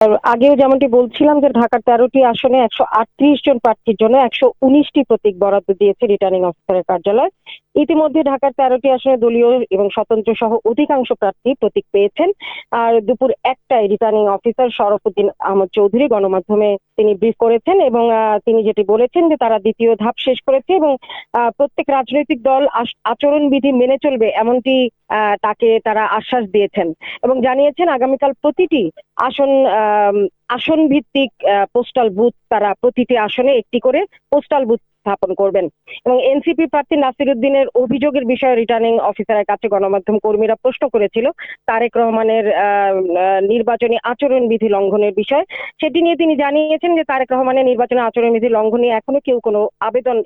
আগেও যেমনটি বলছিলাম যে ঢাকার ১৩টি আসনে ১৩৮ জন প্রার্থীর জন্য ১১৯টি প্রতীক বরাদ্দ দিয়েছে রিটার্নিং অফিসারের কার্যালয়। ইতিমধ্যে ঢাকার ১৩টি আসনে দলীয় এবং স্বতন্ত্র সহ অধিকাংশ প্রার্থী প্রতীক পেয়েছেন। আর দুপুর ১টায় রিটার্নিং অফিসার শরফুদ্দিন আহমদ চৌধুরী গণমাধ্যমে তিনি ব্রিফ করেছেন এবং তিনি যেটি বলেছেন যে তারা দ্বিতীয় ধাপ শেষ করেছে এবং প্রত্যেক রাজনৈতিক দল আচরণবিধি মেনে চলবে এমনটি তাকে তারা আশ্বাস দিয়েছেন এবং জানিয়েছেন আগামীকাল প্রতিটি আসন আসন ভিত্তিক পোস্টাল বুথ তারা প্রতিটি আসনে একটি করে পোস্টাল বুথ স্থাপন করবেন এবং এনসিপি প্রার্থী নাসির উদ্দিনের অভিযোগের বিষয়ে রিটার্নিং অফিসারের কাছে গণমাধ্যম কর্মীরা প্রশ্ন করেছিল তারেক রহমানের নির্বাচনী আচরণবিধি লঙ্ঘনের বিষয়। সেটি নিয়ে তিনি জানিয়েছেন যে তারেক রহমানের নির্বাচনী আচরণবিধি লঙ্ঘনে এখনো কেউ কোনো আবেদন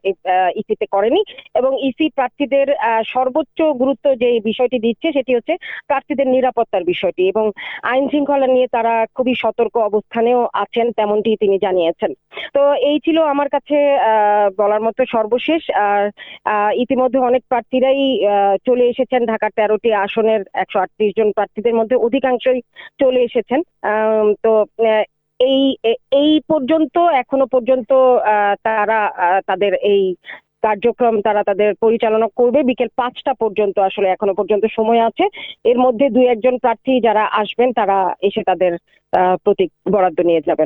ইসিতে করেনি এবং ইসি প্রার্থীদের সর্বোচ্চ গুরুত্ব যে বিষয়টি দিচ্ছে সেটি হচ্ছে প্রার্থীদের নিরাপত্তার বিষয়টি এবং আইন শৃঙ্খলা নিয়ে তারা খুবই সতর্ক অবস্থানেও আছেন তেমনটি তিনি জানিয়েছেন। তো এই ছিল আমার কাছে বলার মতো সর্বশেষ। আর ইতিমধ্যে অনেক প্রার্থীরাই চলে এসেছেন ঢাকার ১৩টি আসনের ১৩৮ জন প্রার্থীদের মধ্যে অধিকাংশই চলে এসেছেন। তো এই এই পর্যন্ত এখনো পর্যন্ত তারা তাদের এই কার্যক্রম তারা তাদের পরিচালনা করবে বিকেল ৫টা পর্যন্ত। আসলে এখনো পর্যন্ত সময় আছে, এর মধ্যে ২-১ জন প্রার্থী যারা আসবেন তারা এসে তাদের প্রতীক বরাদ্দ নিয়ে যাবেন।